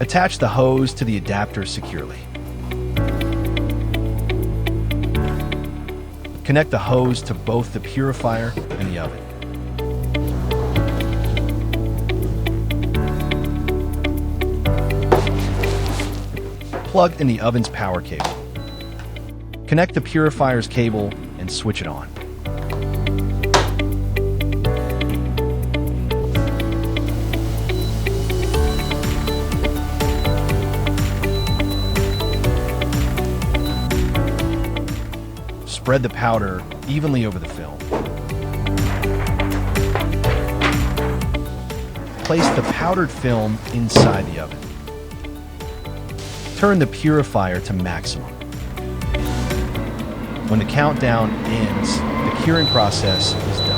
Attach the hose to the adapter securely. Connect the hose to both the purifier and the oven. Plug in the oven's power cable. Connect the purifier's cable and switch it on. Spread the powder evenly over the film. Place the powdered film inside the oven. Turn the purifier to maximum. When the countdown ends, the curing process is done.